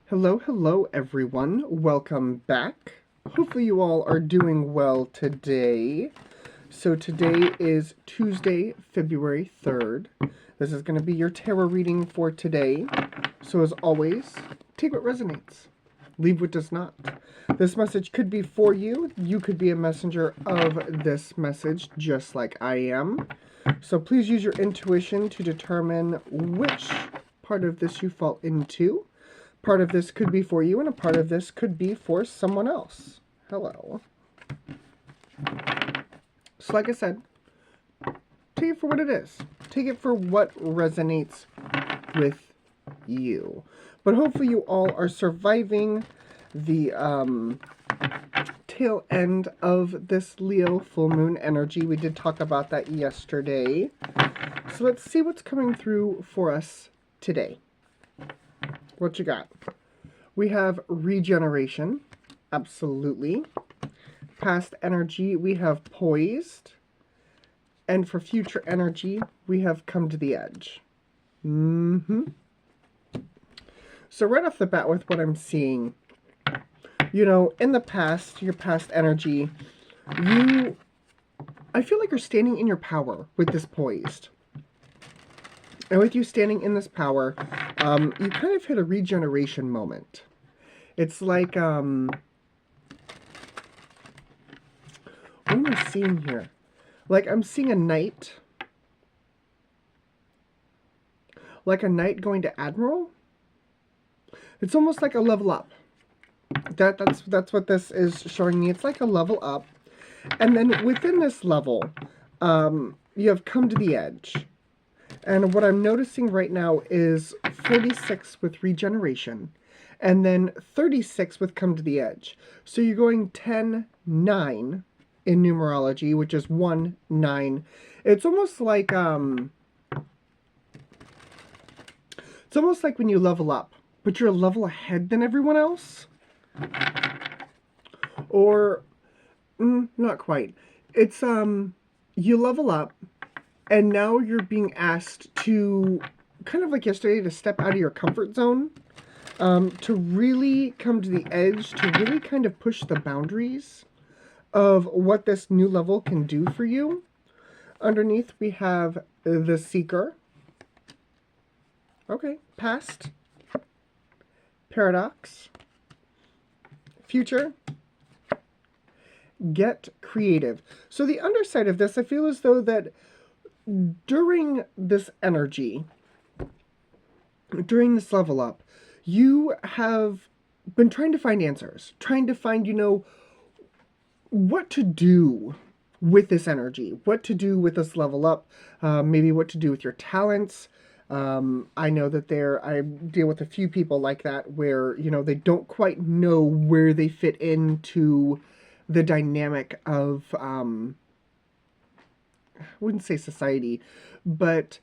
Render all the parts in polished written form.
Hello, hello everyone. Welcome back. Hopefully you all are doing well today. So today is Tuesday, February 3rd. This is going to be your tarot reading for today. So as always, take what resonates. Leave what does not. This message could be for you. You could be a messenger of this message just like I am. So please use your intuition to determine which part of this you fall into. Part of this could be for you, and a part of this could be for someone else. Hello. So like I said, take it for what it is. Take it for what resonates with you. But hopefully you all are surviving the tail end of this Leo full moon energy. We did talk about that yesterday. So let's see what's coming through for us today. What you got? We have regeneration. Absolutely. Past energy, we have poised. And for future energy, we have come to the edge. So right off the bat with what I'm seeing, you know, in the past, your past energy, I feel like you're standing in your power with this poised. And with you standing in this power, you kind of hit a regeneration moment. It's like, what am I seeing here? Like, I'm seeing a knight. Like a knight going to admiral. It's almost like a level up. That's what this is showing me. It's like a level up. And then within this level, you have come to the edge. And what I'm noticing right now is 46 with regeneration, and then 36 with come to the edge. So you're going 10, 9 in numerology, which is 1, 9. It's almost like when you level up, but you're a level ahead than everyone else. Or not quite. It's you level up. And now you're being asked to, kind of like yesterday, to step out of your comfort zone, to really come to the edge, to really kind of push the boundaries of what this new level can do for you. Underneath, we have the Seeker. Okay, past. Paradox. Future. Get creative. So the underside of this, I feel as though that during this energy, during this level up, you have been trying to find answers, trying to find, you know, what to do with this energy, what to do with this level up, maybe what to do with your talents. I know that I deal with a few people like that where, you know, they don't quite know where they fit into the dynamic of, I wouldn't say society, but,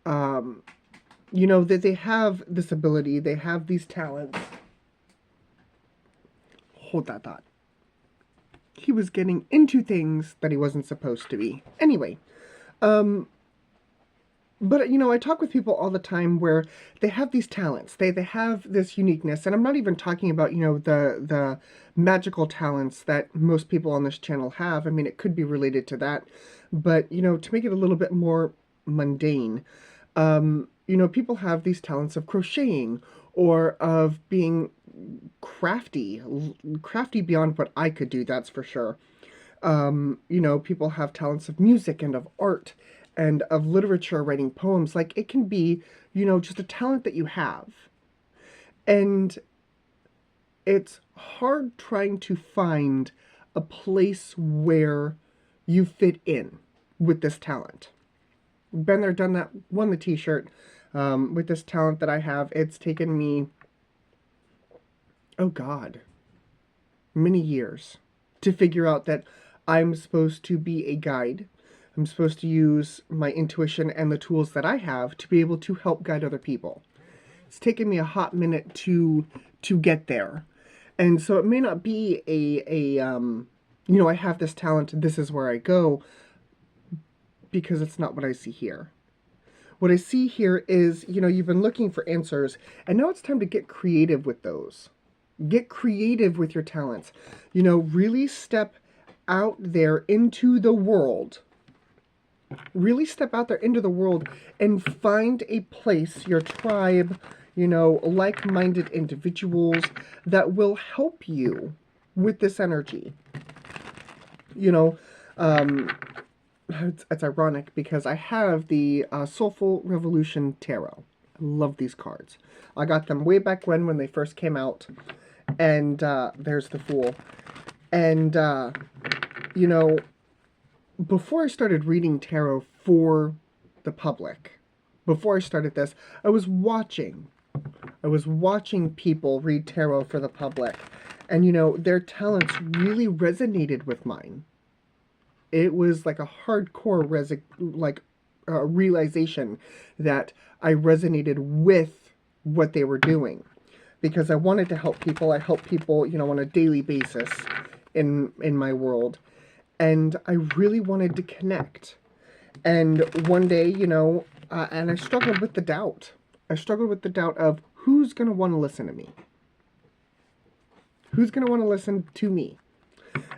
you know, that they have this ability, they have these talents. Hold that thought. He was getting into things that he wasn't supposed to be. Anyway, but, you know, I talk with people all the time where they have these talents. They have this uniqueness. And I'm not even talking about, you know, the magical talents that most people on this channel have. I mean, it could be related to that. But, you know, to make it a little bit more mundane, you know, people have these talents of crocheting or of being crafty beyond what I could do, that's for sure. You know, people have talents of music and of art and of literature, writing poems. Like, it can be, you know, just a talent that you have. And it's hard trying to find a place where you fit in with this talent. Been there, done that, won the t-shirt. With this talent that I have, it's taken me, oh God, many years to figure out that I'm supposed to be a guide. I'm supposed to use my intuition and the tools that I have to be able to help guide other people. It's taken me a hot minute to get there. And so it may not be you know, I have this talent, this is where I go, because it's not what I see here. what I see here is, you've been looking for answers, and now it's time to get creative with those. Get creative with your talents. Really step out there into the world. Really step out there into the world and find a place, your tribe, like-minded individuals that will help you with this energy. It's ironic because I have the Soulful Revolution Tarot. I love these cards. I got them way back when they first came out. And there's the Fool. And, before I started reading tarot for the public, before I started this, I was watching people read tarot for the public. And, their talents really resonated with mine. It was like a hardcore realization that I resonated with what they were doing, because I wanted to help people. I help people, on a daily basis in my world, and I really wanted to connect. And one day, and I struggled with the doubt. I struggled with the doubt of who's going to want to listen to me. Who's going to want to listen to me?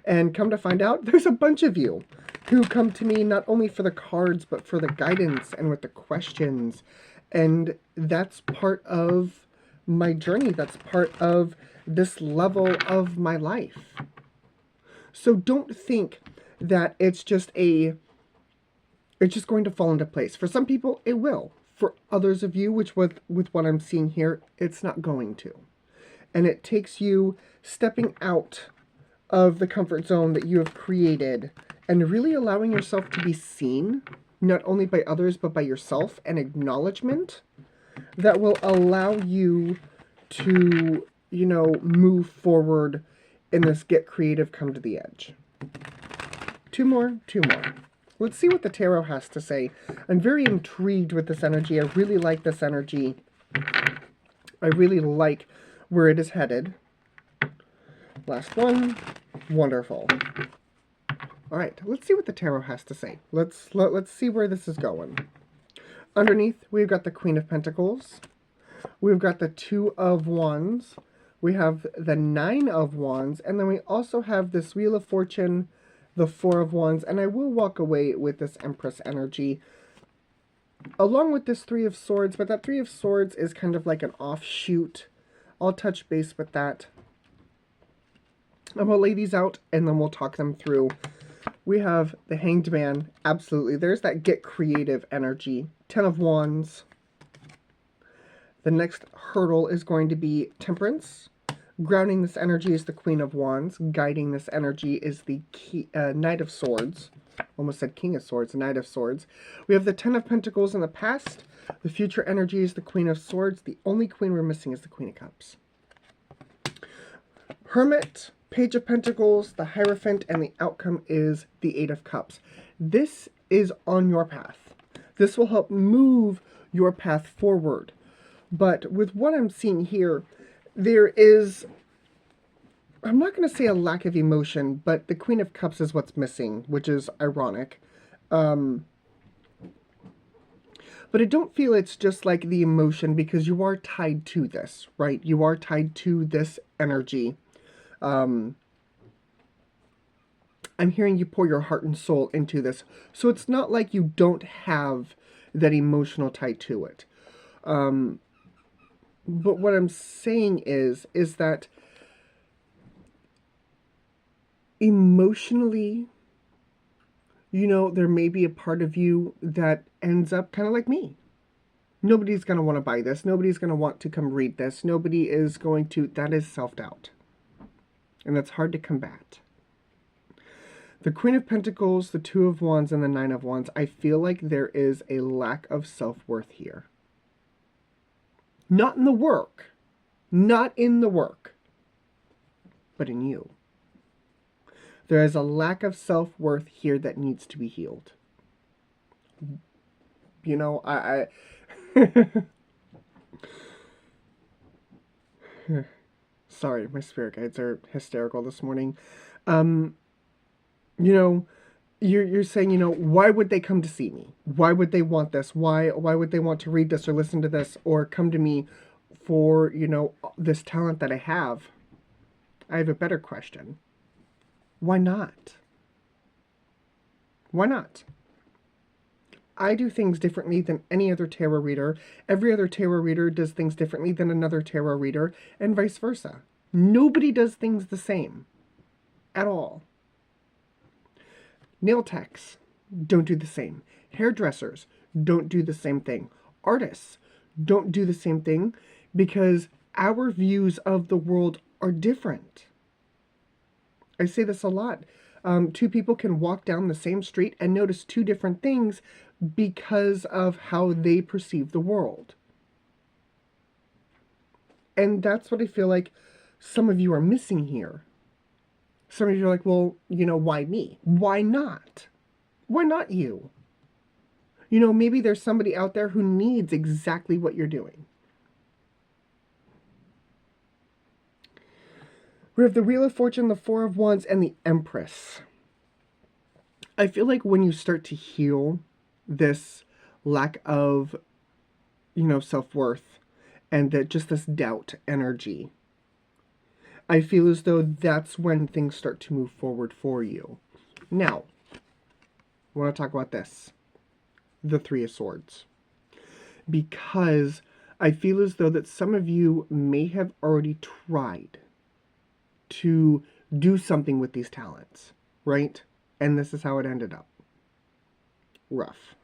And come to find out, there's a bunch of you who come to me not only for the cards, but for the guidance and with the questions. And that's part of my journey. That's part of this level of my life. So don't think that it's just going to fall into place. For some people, it will. For others of you, which with what I'm seeing here, it's not going to. And it takes you stepping out of the comfort zone that you have created and really allowing yourself to be seen, not only by others, but by yourself, and acknowledgement that will allow you to, move forward in this get creative, come to the edge. Two more. Let's see what the tarot has to say. I'm very intrigued with this energy. I really like this energy. I really like where it is headed. Last one. Wonderful. All right, let's see what the tarot has to say. Let's see where this is going. Underneath, we've got the Queen of Pentacles. We've got the Two of Wands. We have the Nine of Wands. And then we also have this Wheel of Fortune, the Four of Wands. And I will walk away with this Empress energy, along with this Three of Swords. But that Three of Swords is kind of like an offshoot. I'll touch base with that. And we'll lay these out, and then we'll talk them through. We have the Hanged Man. Absolutely. There's that get creative energy. Ten of Wands. The next hurdle is going to be Temperance. Grounding this energy is the Queen of Wands. Guiding this energy is the Knight of Swords. Almost said King of Swords, Knight of Swords. We have the Ten of Pentacles in the past. The future energy is the Queen of Swords. The only queen we're missing is the Queen of Cups. Hermit, Page of Pentacles, the Hierophant, and the outcome is the Eight of Cups. This is on your path. This will help move your path forward. But with what I'm seeing here, there is, I'm not going to say a lack of emotion, but the Queen of Cups is what's missing, which is ironic. But I don't feel it's just like the emotion, because you are tied to this, right? You are tied to this energy. I'm hearing you pour your heart and soul into this. So it's not like you don't have that emotional tie to it. But what I'm saying is that emotionally, there may be a part of you that ends up kind of like me. Nobody's going to want to buy this. Nobody's going to want to come read this. Nobody is going to, that is self-doubt. And that's hard to combat. The Queen of Pentacles, the Two of Wands, and the Nine of Wands, I feel like there is a lack of self-worth here. Not in the work. Not in the work. But in you. There is a lack of self-worth here that needs to be healed. I sorry, my spirit guides are hysterical this morning. you're saying, you know, why would they come to see me? Why would they want this? Why would they want to read this or listen to this or come to me for, you know, this talent that I have? I have a better question. Why not? Why not? I do things differently than any other tarot reader. Every other tarot reader does things differently than another tarot reader, and vice versa. Nobody does things the same at all. Nail techs don't do the same. Hairdressers don't do the same thing. Artists don't do the same thing because our views of the world are different. I say this a lot. Two people can walk down the same street and notice two different things because of how they perceive the world. And that's what I feel like some of you are missing here. Some of you are like, well, you know, why me? Why not? Why not you? You know, maybe there's somebody out there who needs exactly what you're doing. We have the Wheel of Fortune, the Four of Wands, and the Empress. I feel like when you start to heal this lack of, you know, self-worth and that just this doubt energy, I feel as though that's when things start to move forward for you. Now, I want to talk about this. The Three of Swords. Because I feel as though that some of you may have already tried to do something with these talents, right? And this is how it ended up. Rough.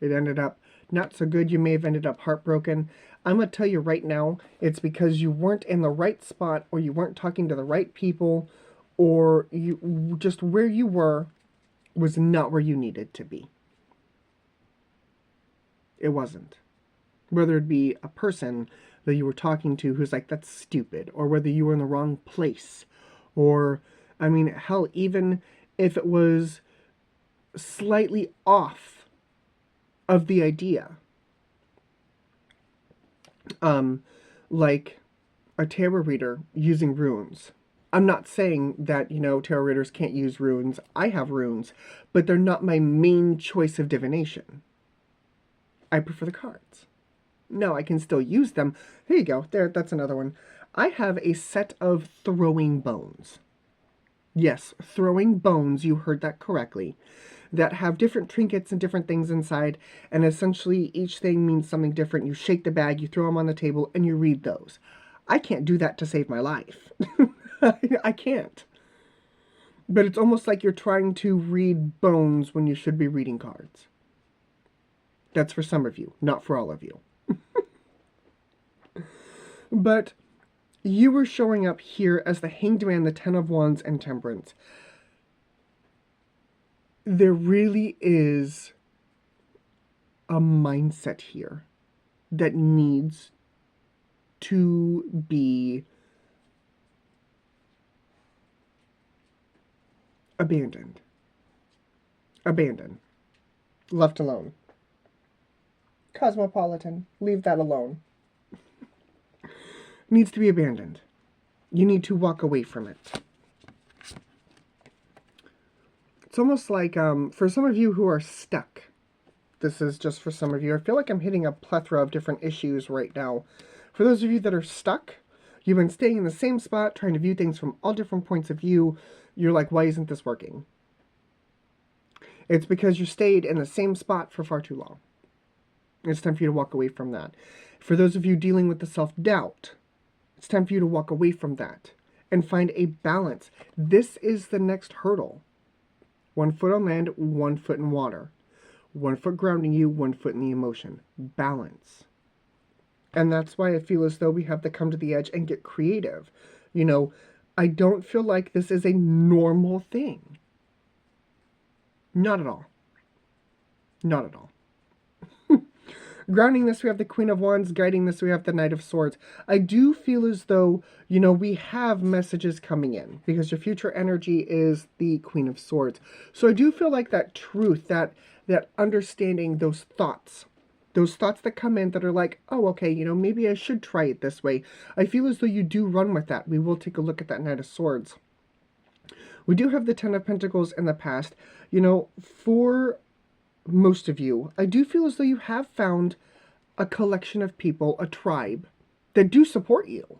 It ended up not so good. You may have ended up heartbroken. I'm going to tell you right now, it's because you weren't in the right spot, or you weren't talking to the right people, or you just where you were was not where you needed to be. It wasn't. Whether it be a person that you were talking to who's like, that's stupid, or whether you were in the wrong place, or, I mean, hell, even if it was slightly off of the idea. Like a tarot reader using runes. I'm not saying that, you know, tarot readers can't use runes. I have runes, but they're not my main choice of divination. I prefer the cards. No, I can still use them. There you go. There, that's another one. I have a set of throwing bones. Yes, throwing bones, you heard that correctly. That have different trinkets and different things inside, and essentially each thing means something different. You shake the bag, you throw them on the table, and you read those. I can't do that to save my life. I can't. But it's almost like you're trying to read bones when you should be reading cards. That's for some of you, not for all of you. But you were showing up here as the Hanged Man, the Ten of Wands, and Temperance. There really is a mindset here that needs to be abandoned. Abandoned. Left alone. Cosmopolitan. Leave that alone. Needs to be abandoned. You need to walk away from it. It's almost like, for some of you who are stuck, this is just for some of you. I feel like I'm hitting a plethora of different issues right now. For those of you that are stuck, you've been staying in the same spot, trying to view things from all different points of view. You're like, why isn't this working? It's because you stayed in the same spot for far too long. It's time for you to walk away from that. For those of you dealing with the self-doubt, it's time for you to walk away from that and find a balance. This is the next hurdle. 1 foot on land, 1 foot in water. 1 foot grounding you, 1 foot in the emotion. Balance. And that's why I feel as though we have to come to the edge and get creative. You know, I don't feel like this is a normal thing. Not at all. Not at all. Grounding this, we have the Queen of Wands. Guiding this, we have the Knight of Swords. I do feel as though, you know, we have messages coming in because your future energy is the Queen of Swords. So I do feel like that truth, that understanding those thoughts that come in that are like, oh, okay, you know, maybe I should try it this way. I feel as though you do run with that. We will take a look at that Knight of Swords. We do have the Ten of Pentacles in the past. You know, for most of you, I do feel as though you have found a collection of people, a tribe, that do support you.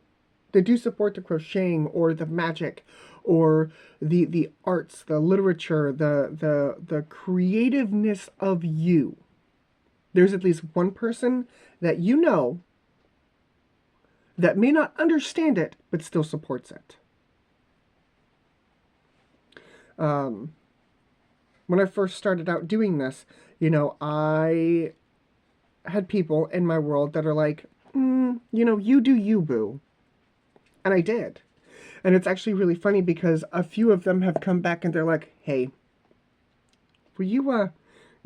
That do support the crocheting or the magic or the arts, the literature, the creativeness of you. There's at least one person that you know that may not understand it, but still supports it. When I first started out doing this, you know, I had people in my world that are like, you know, you do you, boo. And I did. And it's actually really funny because a few of them have come back and they're like, hey, will you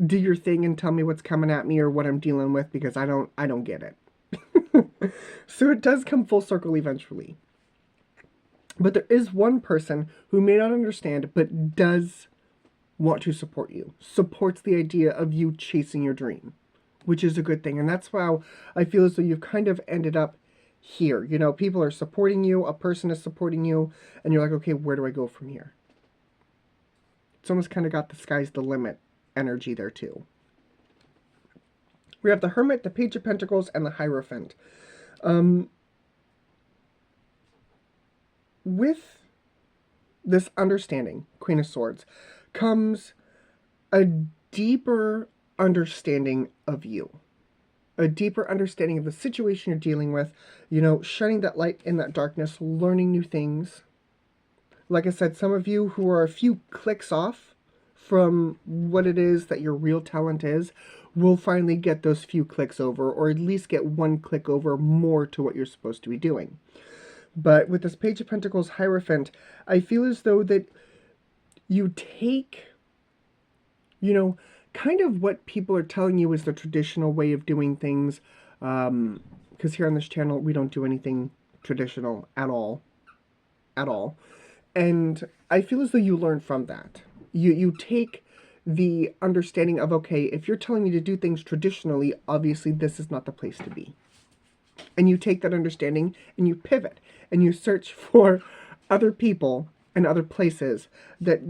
do your thing and tell me what's coming at me or what I'm dealing with, because I don't get it. So it does come full circle eventually. But there is one person who may not understand but does want to support you. Supports the idea of you chasing your dream, which is a good thing. And that's how I feel as though you've kind of ended up here. You know, people are supporting you, a person is supporting you, and you're like, okay, where do I go from here? It's almost kind of got the sky's the limit energy there too. We have the Hermit, the Page of Pentacles, and the Hierophant. With this understanding, Queen of Swords, comes a deeper understanding of you. A deeper understanding of the situation you're dealing with, you know, shining that light in that darkness, learning new things. Like I said, some of you who are a few clicks off from what it is that your real talent is, will finally get those few clicks over, or at least get one click over more to what you're supposed to be doing. But with this Page of Pentacles Hierophant, I feel as though that you take, you know, kind of what people are telling you is the traditional way of doing things, because here on this channel, we don't do anything traditional at all. At all. And I feel as though you learn from that. You take the understanding of, okay, if you're telling me to do things traditionally, obviously this is not the place to be. And you take that understanding and you pivot and you search for other people and other places that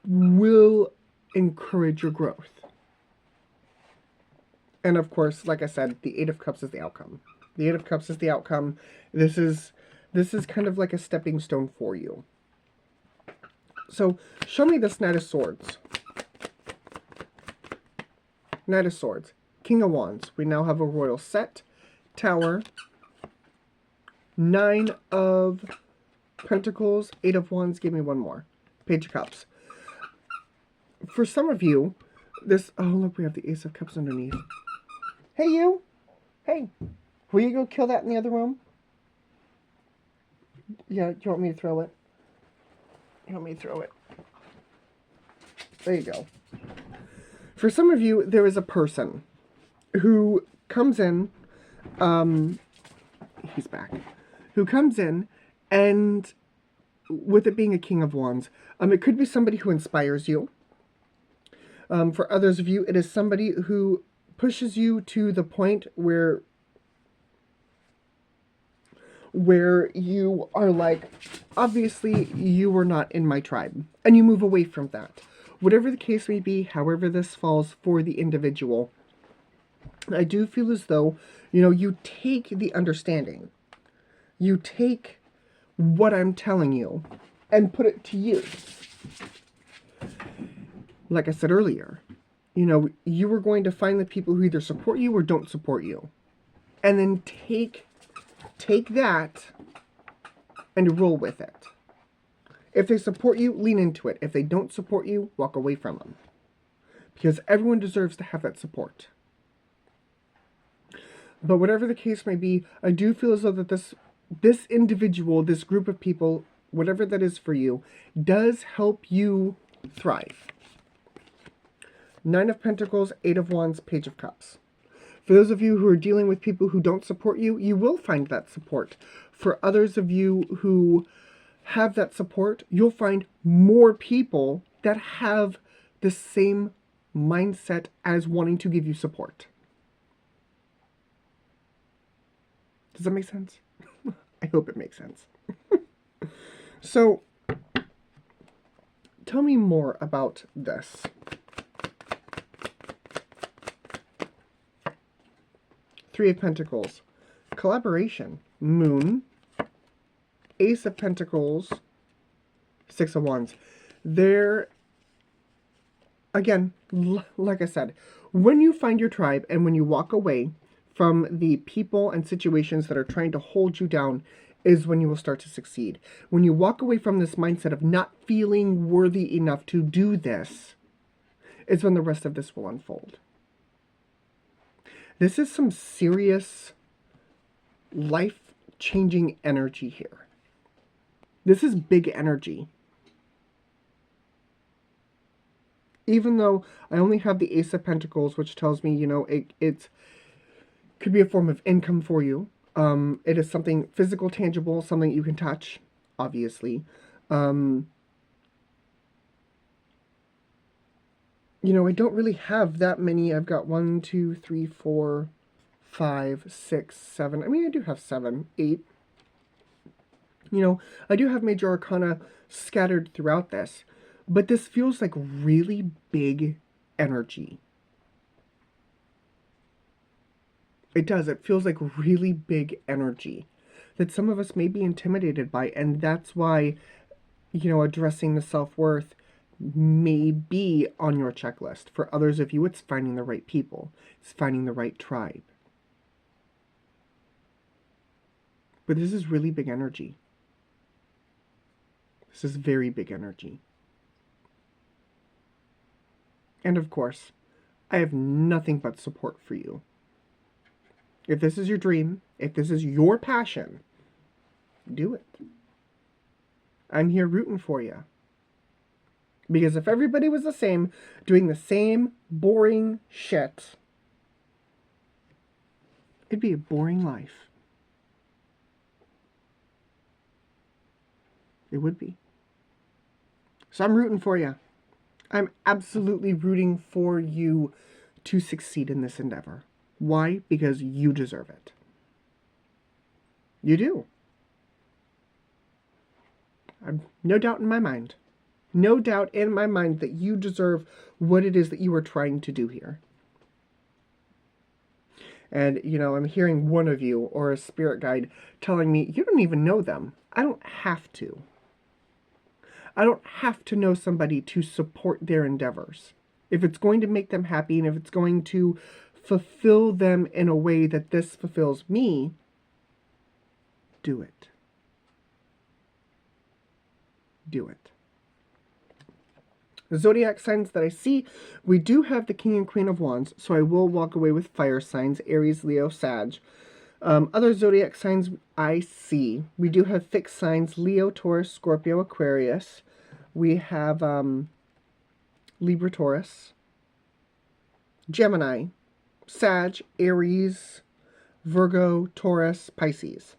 will encourage your growth. And of course, like I said, the Eight of Cups is the outcome. The Eight of Cups is the outcome. This is kind of like a stepping stone for you. So, show me this Knight of Swords. Knight of Swords. King of Wands. We now have a royal set. Tower. Nine of Pentacles. Eight of Wands. Give me one more. Page of Cups. For some of you, this... Oh, look, we have the Ace of Cups underneath. Hey, you! Hey! Will you go kill that in the other room? Yeah, do you want me to throw it? You want me to throw it? There you go. For some of you, there is a person who comes in, he's back, who comes in, and with it being a King of Wands, it could be somebody who inspires you. For others of you, it is somebody who pushes you to the point where you are like, obviously, you are not in my tribe, and you move away from that. Whatever the case may be, however this falls for the individual, I do feel as though, you know, you take the understanding, you take what I'm telling you, and put it to use. Like I said earlier, you know, you are going to find the people who either support you or don't support you, and then take that and roll with it. If they support you, lean into it. If they don't support you, walk away from them. Because everyone deserves to have that support. But whatever the case may be, I do feel as though that this individual, this group of people, whatever that is for you, does help you thrive. Nine of Pentacles, Eight of Wands, Page of Cups. For those of you who are dealing with people who don't support you, you will find that support. For others of you who have that support, you'll find more people that have the same mindset as wanting to give you support. Does that make sense? I hope it makes sense. So, tell me more about this. Three of Pentacles. Collaboration. Moon. Ace of Pentacles. Six of Wands. There, again, like I said, when you find your tribe and when you walk away from the people and situations that are trying to hold you down is when you will start to succeed. When you walk away from this mindset of not feeling worthy enough to do this, is when the rest of this will unfold. This is some serious life-changing energy here. This is big energy. Even though I only have the Ace of Pentacles, which tells me, you know, it could be a form of income for you. It is something physical, tangible, something you can touch, obviously. You know, I don't really have that many. I've got 1, 2, 3, 4, 5, 6, 7. I mean, I do have 7, 8. You know, I do have major arcana scattered throughout this. But this feels like really big energy. It does. It feels like really big energy that some of us may be intimidated by. And that's why, you know, addressing the self-worth may be on your checklist. For others of you, it's finding the right people. It's finding the right tribe. But this is really big energy. This is very big energy. And of course, I have nothing but support for you. If this is your dream, if this is your passion, do it. I'm here rooting for you. Because if everybody was the same, doing the same boring shit, it'd be a boring life. It would be. So I'm rooting for you. I'm absolutely rooting for you to succeed in this endeavor. Why? Because you deserve it. You do. I've no doubt in my mind. No doubt in my mind that you deserve what it is that you are trying to do here. And, you know, I'm hearing one of you or a spirit guide telling me, you don't even know them. I don't have to. I don't have to know somebody to support their endeavors. If it's going to make them happy and if it's going to fulfill them in a way that this fulfills me, do it. Do it. The zodiac signs that I see, we do have the King and Queen of Wands, so I will walk away with fire signs, Aries, Leo, Sag. Other zodiac signs I see, we do have fixed signs, Leo, Taurus, Scorpio, Aquarius. We have Libra, Taurus, Gemini, Sag, Aries, Virgo, Taurus, Pisces.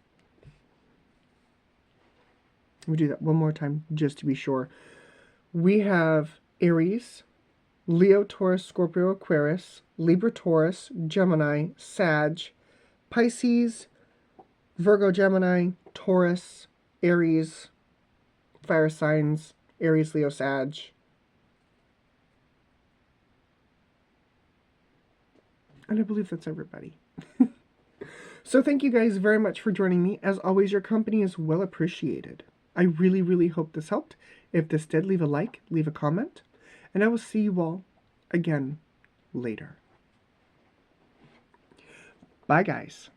Let me do that one more time just to be sure. We have Aries, Leo, Taurus, Scorpio, Aquarius, Libra, Taurus, Gemini, Sag, Pisces, Virgo, Gemini, Taurus, Aries, fire signs, Aries, Leo, Sag. And I believe that's everybody. So thank you guys very much for joining me. As always, your company is well appreciated. I really, really hope this helped. If this did, leave a like, leave a comment, and I will see you all again later. Bye, guys.